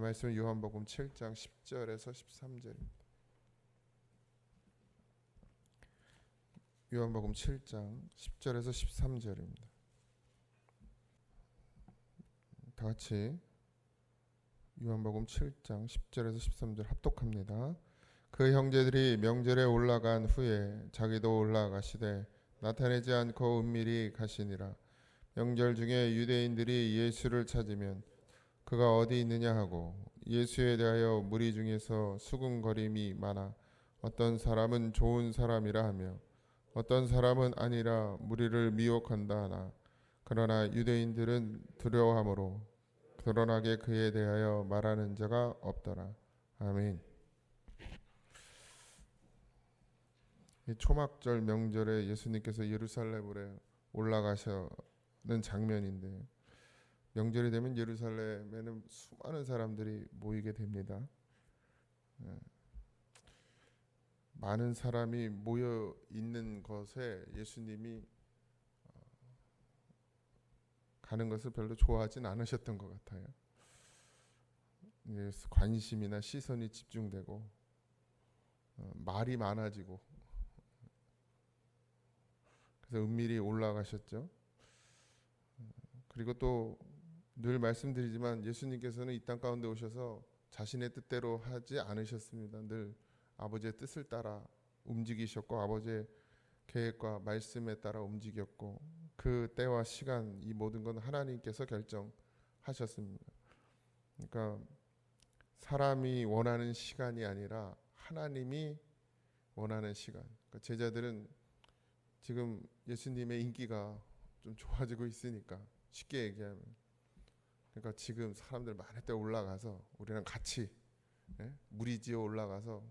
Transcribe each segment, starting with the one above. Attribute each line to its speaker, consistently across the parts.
Speaker 1: 말씀은 요한복음 7장 10절에서 13절입니다. 요한복음 7장 10절에서 13절입니다. 다 같이 요한복음 7장 10절에서 13절 합독합니다. 그 형제들이 명절에 올라간 후에 자기도 올라가시되 나타내지 않고 은밀히 가시니라. 명절 중에 유대인들이 예수를 찾으면 그가 어디 있느냐 하고 예수에 대하여 무리 중에서 수군거림이 많아 어떤 사람은 좋은 사람이라 하며 어떤 사람은 아니라 무리를 미혹한다 하나 그러나 유대인들은 두려워하므로 드러나게 그에 대하여 말하는 자가 없더라. 아멘. 이 초막절 명절에 예수님께서 예루살렘으로 올라가시는 장면인데, 명절이 되면 예루살렘에는 수많은 사람들이 모이게 됩니다. 많은 사람이 모여 있는 것에 예수님이 가는 것을 별로 좋아하진 않으셨던 것 같아요. 관심이나 시선이 집중되고 말이 많아지고, 그래서 은밀히 올라가셨죠. 그리고 또 늘 말씀드리지만 예수님께서는 이 땅 가운데 오셔서 자신의 뜻대로 하지 않으셨습니다. 늘 아버지의 뜻을 따라 움직이셨고 아버지의 계획과 말씀에 따라 움직였고, 그 때와 시간, 이 모든 건 하나님께서 결정하셨습니다. 그러니까 사람이 원하는 시간이 아니라 하나님이 원하는 시간. 그러니까 제자들은 지금 예수님의 인기가 좀 좋아지고 있으니까, 쉽게 얘기하면, 그러니까 지금 사람들 많을 때 올라가서 우리랑 같이 무리지어 올라가서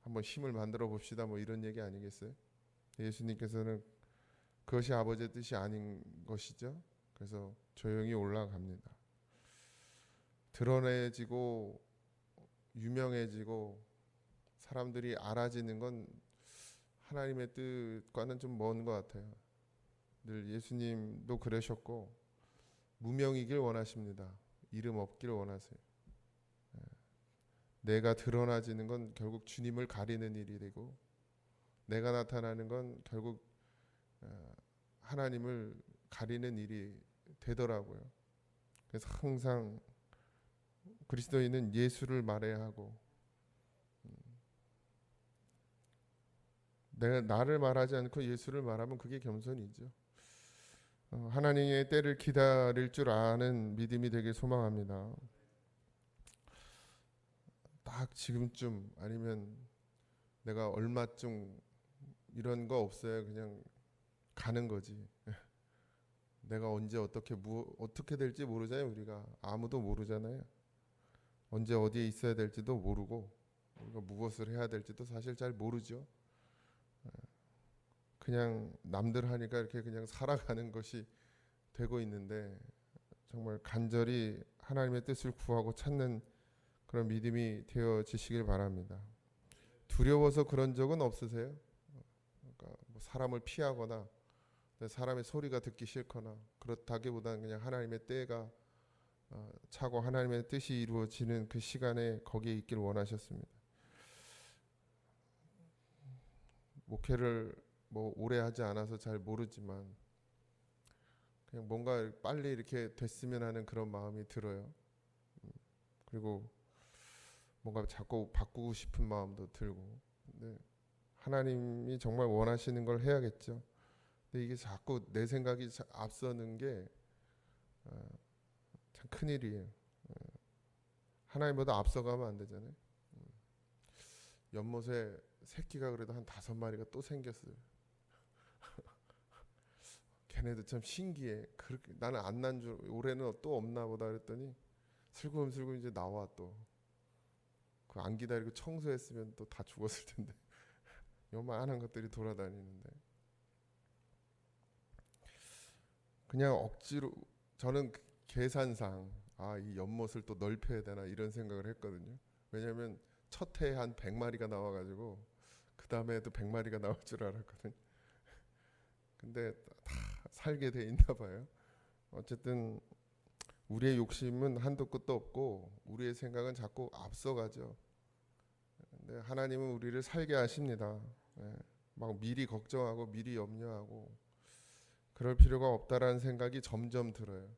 Speaker 1: 한번 힘을 만들어 봅시다, 뭐 이런 얘기 아니겠어요? 예수님께서는 그것이 아버지의 뜻이 아닌 것이죠. 그래서 조용히 올라갑니다. 드러내지고 유명해지고 사람들이 알아지는 건 하나님의 뜻과는 좀 먼 것 같아요. 늘 예수님도 그러셨고 무명이길 원하십니다. 이름 없길 원하세요. 내가 드러나지는 건 결국 주님을 가리는 일이 되고, 내가 나타나는 건 결국 하나님을 가리는 일이 되더라고요. 그래서 항상 그리스도인은 예수를 말해야 하고, 내가 나를 말하지 않고 예수를 말하면 그게 겸손이죠. 하나님의 때를 기다릴 줄 아는 믿음이 되길 소망합니다. 딱 지금쯤 아니면 내가 얼마쯤 이런 거 없어요. 그냥 가는 거지. 내가 언제 어떻게 될지 모르잖아요. 우리가 아무도 모르잖아요. 언제 어디에 있어야 될지도 모르고 우리가 무엇을 해야 될지도 사실 잘 모르죠. 그냥 남들 하니까 이렇게 그냥 살아가는 것이 되고 있는데, 정말 간절히 하나님의 뜻을 구하고 찾는 그런 믿음이 되어지시길 바랍니다. 두려워서 그런 적은 없으세요? 그러니까 뭐 사람을 피하거나 사람의 소리가 듣기 싫거나 그렇다기보다는 그냥 하나님의 때가 차고 하나님의 뜻이 이루어지는 그 시간에 거기에 있길 원하셨습니다. 목회를 뭐 오래 하지 않아서 잘 모르지만 그냥 뭔가 빨리 이렇게 됐으면 하는 그런 마음이 들어요. 그리고 뭔가 자꾸 바꾸고 싶은 마음도 들고. 근데 하나님이 정말 원하시는 걸 해야겠죠. 근데 이게 자꾸 내 생각이 앞서는 게 참 큰일이에요. 하나님보다 앞서가면 안 되잖아요. 연못에 새끼가 그래도 한 5마리가 또 생겼어요. 걔네도 참 신기해. 그렇게 나는 안 난 줄, 올해는 또 없나 보다 그랬더니 슬금슬금 이제 나와. 또 그 안 기다리고 청소했으면 또 다 죽었을 텐데. 요만한 것들이 돌아다니는데, 그냥 억지로, 저는 계산상 이 연못을 또 넓혀야 되나 이런 생각을 했거든요. 왜냐하면 첫 해에 한 100마리가 나와가지고 그 다음에도 100마리가 나올 줄 알았거든요. 근데 다 살게 돼 있나 봐요. 어쨌든 우리의 욕심은 한도 끝도 없고 우리의 생각은 자꾸 앞서가죠. 근데 하나님은 우리를 살게 하십니다. 예, 막 미리 걱정하고 미리 염려하고 그럴 필요가 없다라는 생각이 점점 들어요.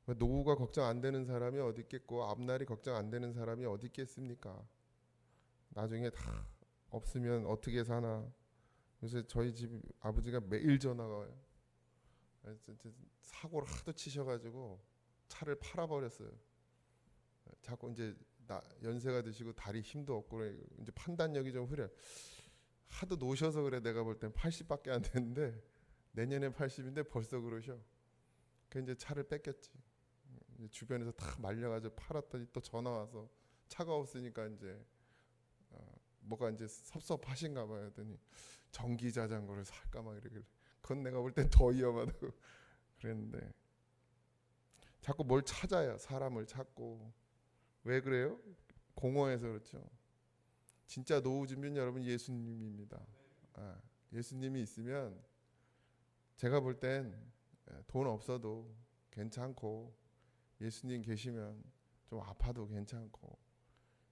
Speaker 1: 노후가 걱정 안 되는 사람이 어디 있겠고 앞날이 걱정 안 되는 사람이 어디 있겠습니까? 나중에 다 없으면 어떻게 사나. 요새 저희 집 아버지가 매일 전화가 와요. 진짜 사고를 하도 치셔가지고 차를 팔아버렸어요. 자꾸 이제 연세가 드시고 다리 힘도 없고 그래. 이제 판단력이 좀 흐려. 하도 노셔서 그래. 내가 볼 땐 80밖에 안 되는데 내년에 80인데 벌써 그러셔. 그 이제 차를 뺏겼지. 이제 주변에서 다 말려가지고 팔았더니 또 전화 와서 차가 없으니까 이제 뭐가 이제 섭섭하신가 봐요. 했더니 전기 자전거를 살까 막 이러길래 그건 내가 볼 땐 더 위험하다고 그랬는데 자꾸 뭘 찾아요. 사람을 찾고. 왜 그래요? 공허해서 그렇죠. 진짜 노후 준비는 여러분 예수님입니다. 예수님이 있으면 제가 볼 땐 돈 없어도 괜찮고 예수님 계시면 좀 아파도 괜찮고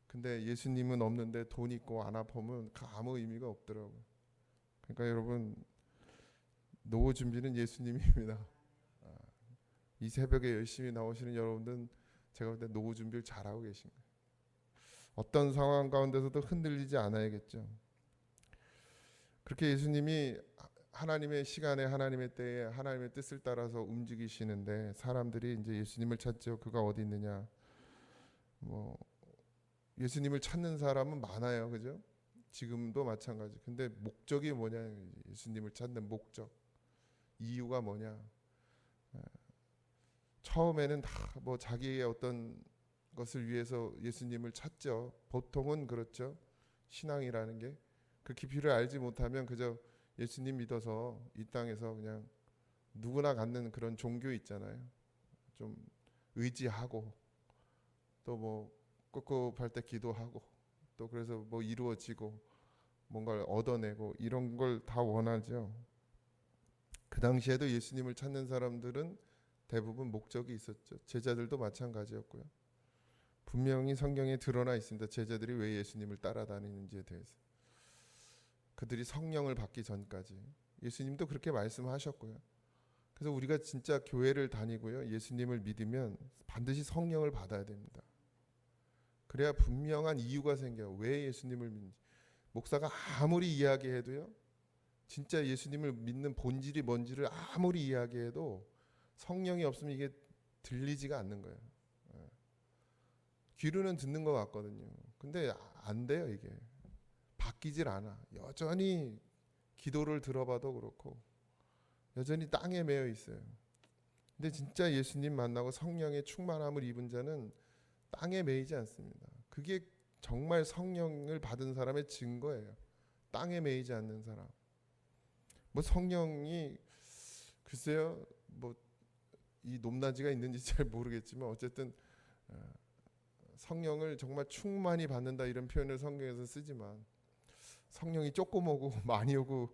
Speaker 1: 근데 예수님은 없는데 돈 있고 안 아프면 아무 의미가 없더라고요. 그러니까 여러분 노후 준비는 예수님입니다. 이 새벽에 열심히 나오시는 여러분들은 제가 볼 때 노후 준비를 잘하고 계신 거예요. 어떤 상황 가운데서도 흔들리지 않아야겠죠. 그렇게 예수님이 하나님의 시간에 하나님의 때에 하나님의 뜻을 따라서 움직이시는데 사람들이 이제 예수님을 찾죠. 그가 어디 있느냐. 뭐 예수님을 찾는 사람은 많아요. 그죠? 지금도 마찬가지. 근데 목적이 뭐냐? 예수님을 찾는 목적. 이유가 뭐냐? 처음에는 다 뭐 자기의 어떤 것을 위해서 예수님을 찾죠. 보통은 그렇죠. 신앙이라는 게 그 깊이를 알지 못하면 그저 예수님 믿어서 이 땅에서 그냥 누구나 갖는 그런 종교 있잖아요. 좀 의지하고 또 뭐 꿉꿉할 때 기도하고 또 그래서 뭐 이루어지고 뭔가를 얻어내고 이런 걸 다 원하죠. 그 당시에도 예수님을 찾는 사람들은 대부분 목적이 있었죠. 제자들도 마찬가지였고요. 분명히 성경에 드러나 있습니다. 제자들이 왜 예수님을 따라다니는지에 대해서. 그들이 성령을 받기 전까지. 예수님도 그렇게 말씀하셨고요. 그래서 우리가 진짜 교회를 다니고요. 예수님을 믿으면 반드시 성령을 받아야 됩니다. 그래야 분명한 이유가 생겨요. 왜 예수님을 믿는지. 목사가 아무리 이야기해도요. 진짜 예수님을 믿는 본질이 뭔지를 아무리 이야기해도 성령이 없으면 이게 들리지가 않는 거예요. 귀로는 듣는 것 같거든요. 근데 안 돼요 이게. 바뀌질 않아. 여전히 기도를 들어봐도 그렇고 여전히 땅에 매여 있어요. 근데 진짜 예수님 만나고 성령의 충만함을 입은 자는 땅에 매이지 않습니다. 그게 정말 성령을 받은 사람의 증거예요. 땅에 매이지 않는 사람. 뭐 성령이 글쎄요. 뭐 이 높낮이가 있는지 잘 모르겠지만 어쨌든 성령을 정말 충만히 받는다 이런 표현을 성경에서 쓰지만 성령이 조금 오고 많이 오고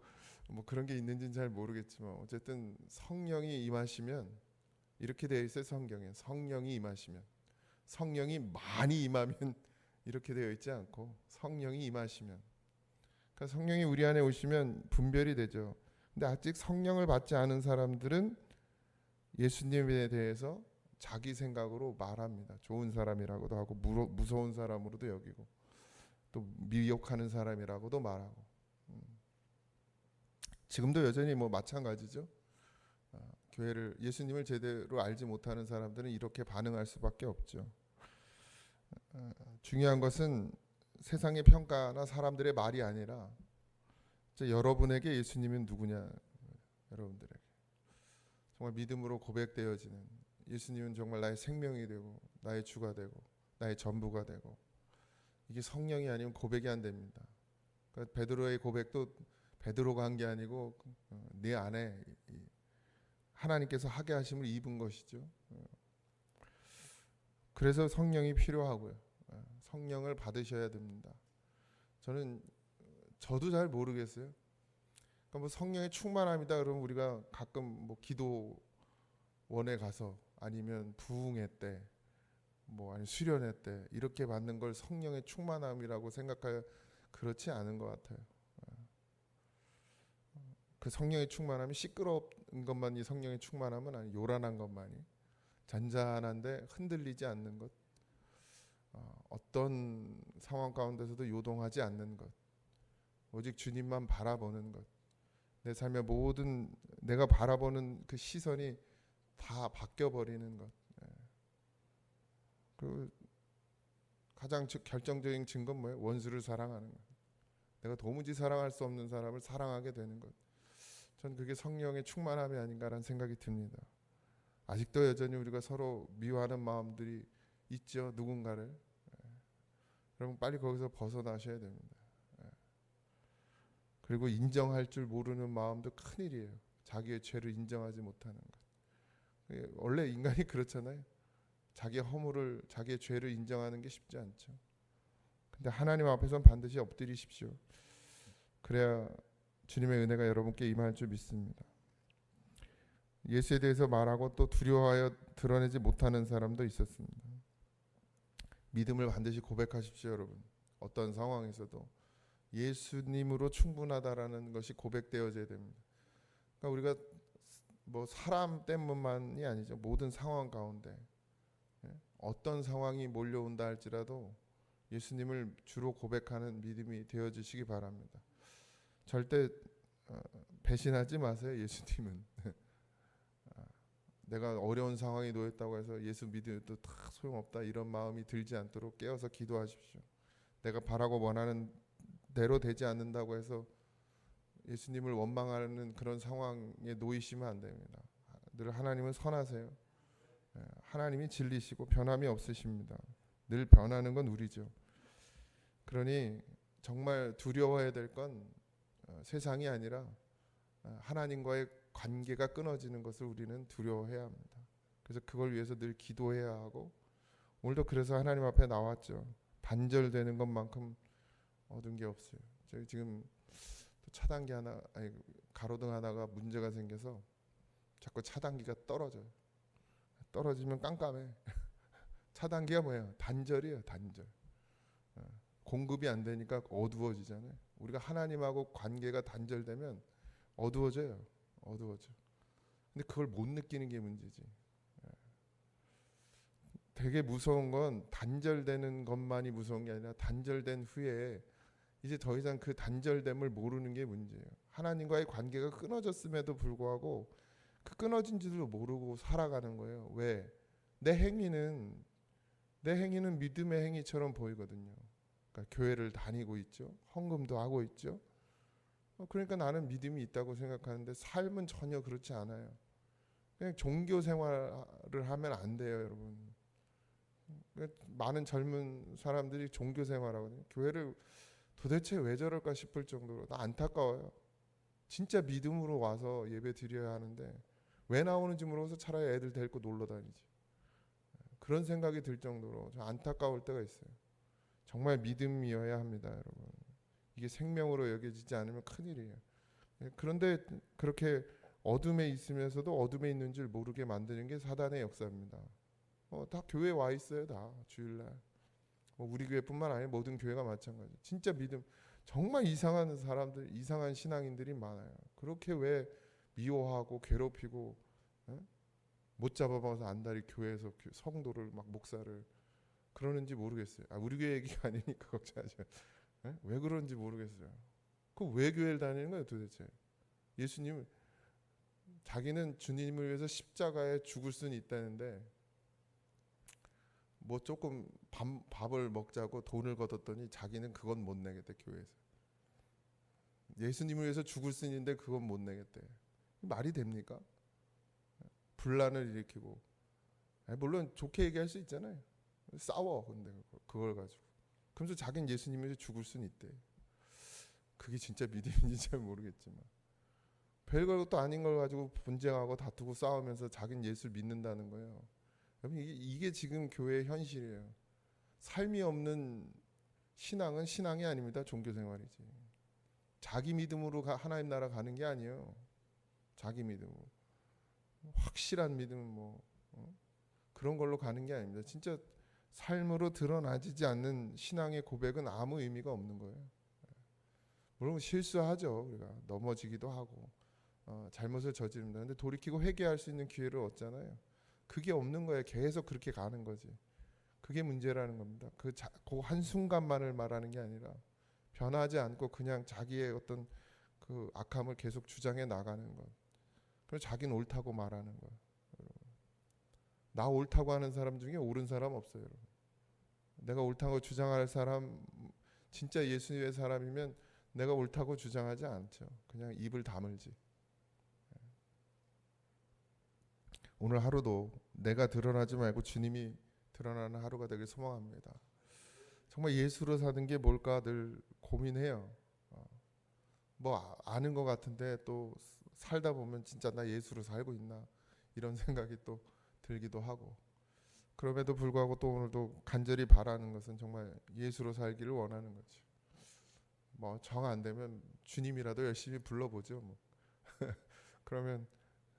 Speaker 1: 뭐 그런 게 있는지는 잘 모르겠지만 어쨌든 성령이 임하시면 이렇게 되어 있어요. 성경에 성령이 임하시면 성령이 많이 임하면 이렇게 되어 있지 않고 성령이 임하시면 그러니까 성령이 우리 안에 오시면 분별이 되죠. 근데 아직 성령을 받지 않은 사람들은 예수님에 대해서 자기 생각으로 말합니다. 좋은 사람이라고도 하고 무서운 사람으로도 여기고 또 미혹하는 사람이라고도 말하고 지금도 여전히 뭐 마찬가지죠. 교회를 예수님을 제대로 알지 못하는 사람들은 이렇게 반응할 수밖에 없죠. 중요한 것은 세상의 평가나 사람들의 말이 아니라 여러분에게 예수님은 누구냐 여러분들에게 정말 믿음으로 고백되어지는 예수님은 정말 나의 생명이 되고 나의 주가 되고 나의 전부가 되고 이게 성령이 아니면 고백이 안 됩니다. 그러니까 베드로의 고백도 베드로가 한 게 아니고 네 안에 하나님께서 하게 하심을 입은 것이죠. 그래서 성령이 필요하고요. 성령을 받으셔야 됩니다. 저도 잘 모르겠어요. 그러니까 뭐 성령의 충만함이다 그러면 우리가 가끔 뭐 기도원에 가서 아니면 부흥회 때, 뭐 아니 수련회 때 이렇게 받는 걸 성령의 충만함이라고 생각하여 그렇지 않은 것 같아요. 그 성령의 충만함이 시끄러운 것만이 성령의 충만함은 아니, 요란한 것만이, 잔잔한데 흔들리지 않는 것, 어떤 상황 가운데서도 요동하지 않는 것, 오직 주님만 바라보는 것, 내 삶의 모든 내가 바라보는 그 시선이 다 바뀌어 버리는 것. 그 가장 결정적인 증거는 뭐예요? 원수를 사랑하는 것. 내가 도무지 사랑할 수 없는 사람을 사랑하게 되는 것. 전 그게 성령의 충만함이 아닌가라는 생각이 듭니다. 아직도 여전히 우리가 서로 미워하는 마음들이 있죠. 누군가를. 여러분 빨리 거기서 벗어나셔야 됩니다. 그리고 인정할 줄 모르는 마음도 큰일이에요. 자기의 죄를 인정하지 못하는 것. 원래 인간이 그렇잖아요. 자기의 허물을, 자기의 죄를 인정하는 게 쉽지 않죠. 근데 하나님 앞에서는 반드시 엎드리십시오. 그래야 주님의 은혜가 여러분께 임할 줄 믿습니다. 예수에 대해서 말하고 또 두려워하여 드러내지 못하는 사람도 있었습니다. 믿음을 반드시 고백하십시오, 여러분. 어떤 상황에서도 예수님으로 충분하다라는 것이 고백되어져야 됩니다. 그러니까 우리가 뭐 사람 때문만이 아니죠. 모든 상황 가운데 어떤 상황이 몰려온다 할지라도 예수님을 주로 고백하는 믿음이 되어지시기 바랍니다. 절대 배신하지 마세요. 예수님은 내가 어려운 상황에 놓였다고 해서 예수 믿어도 다 소용없다 이런 마음이 들지 않도록 깨어서 기도하십시오. 내가 바라고 원하는 대로 되지 않는다고 해서 예수님을 원망하는 그런 상황에 놓이시면 안 됩니다. 늘 하나님은 선하세요. 하나님이 진리시고 변함이 없으십니다. 늘 변하는 건 우리죠. 그러니 정말 두려워해야 될 건 세상이 아니라 하나님과의 관계가 끊어지는 것을 우리는 두려워해야 합니다. 그래서 그걸 위해서 늘 기도해야 하고, 오늘도 그래서 하나님 앞에 나왔죠. 단절되는 것만큼 얻은 게 없어요. 저희 지금 차단기 하나, 아니 가로등 하나가 문제가 생겨서 자꾸 차단기가 떨어져요. 떨어지면 깜깜해. 차단기가 뭐예요? 단절이에요. 단절. 공급이 안 되니까 어두워지잖아요. 우리가 하나님하고 관계가 단절되면 어두워져요. 어두워져. 근데 그걸 못 느끼는 게 문제지. 되게 무서운 건 단절되는 것만이 무서운 게 아니라 단절된 후에 이제 더 이상 그 단절됨을 모르는 게 문제예요. 하나님과의 관계가 끊어졌음에도 불구하고 그 끊어진 줄도 모르고 살아가는 거예요. 왜? 내 행위는 믿음의 행위처럼 보이거든요. 그러니까 교회를 다니고 있죠. 헌금도 하고 있죠. 그러니까 나는 믿음이 있다고 생각하는데 삶은 전혀 그렇지 않아요. 그냥 종교 생활을 하면 안 돼요, 여러분. 많은 젊은 사람들이 종교 생활하거든요. 교회를 도대체 왜 저럴까 싶을 정도로 나 안타까워요. 진짜 믿음으로 와서 예배 드려야 하는데 왜 나오는지 모르고서 차라리 애들 데리고 놀러 다니지. 그런 생각이 들 정도로 좀 안타까울 때가 있어요. 정말 믿음이어야 합니다, 여러분. 이게 생명으로 여겨지지 않으면 큰일이에요. 그런데 그렇게 어둠에 있으면서도 어둠에 있는 줄 모르게 만드는 게 사단의 역사입니다. 다 교회에 와 있어요. 다 주일날. 우리 교회뿐만 아니라 모든 교회가 마찬가지. 진짜 믿음, 정말 이상한 사람들, 이상한 신앙인들이 많아요. 그렇게 왜 미워하고 괴롭히고 못 잡아봐서 안달이 교회에서 성도를 막 목사를 그러는지 모르겠어요. 우리 교회 얘기가 아니니까 걱정하지 마세요. 왜 그런지 모르겠어요. 그 왜 교회를 다니는 거예요 도대체? 예수님 자기는 주님을 위해서 십자가에 죽을 수는 있다는데 뭐 조금 밥을 먹자고 돈을 걷었더니 자기는 그건 못 내겠대. 교회에서 예수님을 위해서 죽을 수는 있는데 그건 못 내겠대. 말이 됩니까? 분란을 일으키고, 물론 좋게 얘기할 수 있잖아요. 싸워. 근데 그걸 가지고 그러면서 자기는 예수님을 위해서 죽을 수는 있대. 그게 진짜 믿음인지 잘 모르겠지만 별것도 아닌 걸 가지고 분쟁하고 다투고 싸우면서 자기는 예수를 믿는다는 거예요. 여러분 이게 지금 교회의 현실이에요. 삶이 없는 신앙은 신앙이 아닙니다. 종교생활이지. 자기 믿음으로 하나님 나라 가는 게 아니에요. 자기 믿음으로. 확실한 믿음은 그런 걸로 가는 게 아닙니다. 진짜 삶으로 드러나지지 않는 신앙의 고백은 아무 의미가 없는 거예요. 물론 실수하죠. 우리가 넘어지기도 하고 잘못을 저지릅니다. 근데 돌이키고 회개할 수 있는 기회를 얻잖아요. 그게 없는 거예요. 계속 그렇게 가는 거지. 그게 문제라는 겁니다. 그 한순간만을 말하는 게 아니라 변하지 않고 그냥 자기의 어떤 그 악함을 계속 주장해 나가는 것. 그래서 자기는 옳다고 말하는 것. 나 옳다고 하는 사람 중에 옳은 사람 없어요. 여러분. 내가 옳다고 주장할 사람, 진짜 예수님의 사람이면 내가 옳다고 주장하지 않죠. 그냥 입을 다물지. 오늘 하루도 내가 드러나지 말고 주님이 드러나는 하루가 되길 소망합니다. 정말 예수로 사는 게 뭘까 늘 고민해요. 뭐 아는 것 같은데 또 살다 보면 진짜 나 예수로 살고 있나 이런 생각이 또 들기도 하고, 그럼에도 불구하고 또 오늘도 간절히 바라는 것은 정말 예수로 살기를 원하는 거죠. 뭐 정 안 되면 주님이라도 열심히 불러보죠. 뭐. 그러면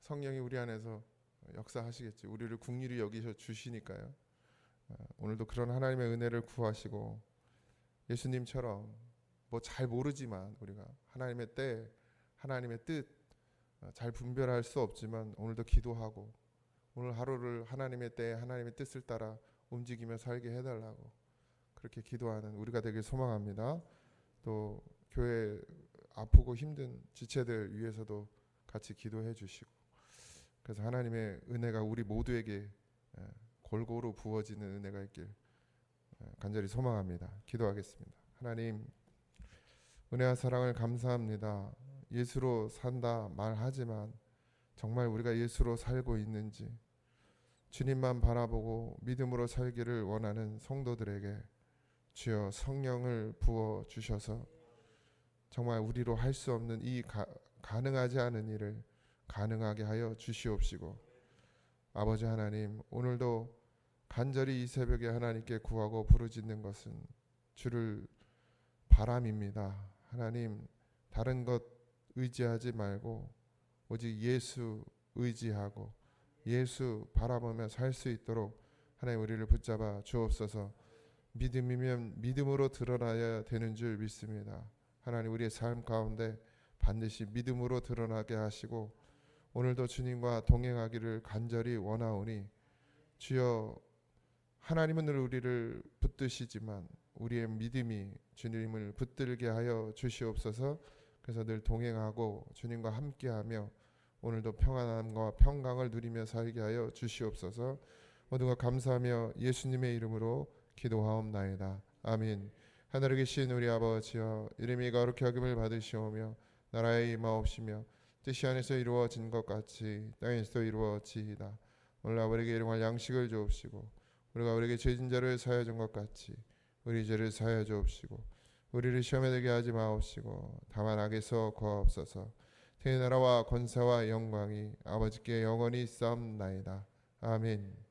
Speaker 1: 성령이 우리 안에서 역사하시겠지. 우리를 긍휼히 여기셔 주시니까요. 오늘도 그런 하나님의 은혜를 구하시고 예수님처럼 뭐 잘 모르지만 우리가 하나님의 때, 하나님의 뜻 잘 분별할 수 없지만 오늘도 기도하고 오늘 하루를 하나님의 때, 하나님의 뜻을 따라 움직이며 살게 해달라고 그렇게 기도하는 우리가 되길 소망합니다. 또 교회 아프고 힘든 지체들 위해서도 같이 기도해 주시고, 그래서 하나님의 은혜가 우리 모두에게 골고루 부어지는 은혜가 있길 간절히 소망합니다. 기도하겠습니다. 하나님, 은혜와 사랑을 감사합니다. 예수로 산다 말하지만 정말 우리가 예수로 살고 있는지 주님만 바라보고 믿음으로 살기를 원하는 성도들에게 주여 성령을 부어 주셔서 정말 우리로 할 수 없는 이 가능하지 않은 일을 가능하게 하여 주시옵시고, 아버지 하나님, 오늘도 간절히 이 새벽에 하나님께 구하고 부르짖는 것은 주를 바람입니다. 하나님, 다른 것 의지하지 말고 오직 예수 의지하고 예수 바라보며 살 수 있도록 하나님 우리를 붙잡아 주옵소서. 믿음이면 믿음으로 드러나야 되는 줄 믿습니다. 하나님, 우리의 삶 가운데 반드시 믿음으로 드러나게 하시고 오늘도 주님과 동행하기를 간절히 원하오니 주여, 하나님은 늘 우리를 붙드시지만 우리의 믿음이 주님을 붙들게 하여 주시옵소서. 그래서 늘 동행하고 주님과 함께하며 오늘도 평안함과 평강을 누리며 살게 하여 주시옵소서. 모든 것 감사하며 예수님의 이름으로 기도하옵나이다. 아멘. 하늘에 계신 우리 아버지여, 이름이 거룩히 여김을 받으시오며 나라의 임하옵시며 뜻이 안에서 이루어진 것 같이 땅에서도 이루어지이다. 오늘 아버지에게 일용할 양식을 주옵시고 우리가 우리에게 죄진 자를 사하여 준 것 같이 우리 죄를 사하여 주옵시고 우리를 시험에 들게 하지 마옵시고 다만 악에서 구하옵소서.天나라와 권세와 영광이 아버지께 영원히 있사옵나이다. 아멘.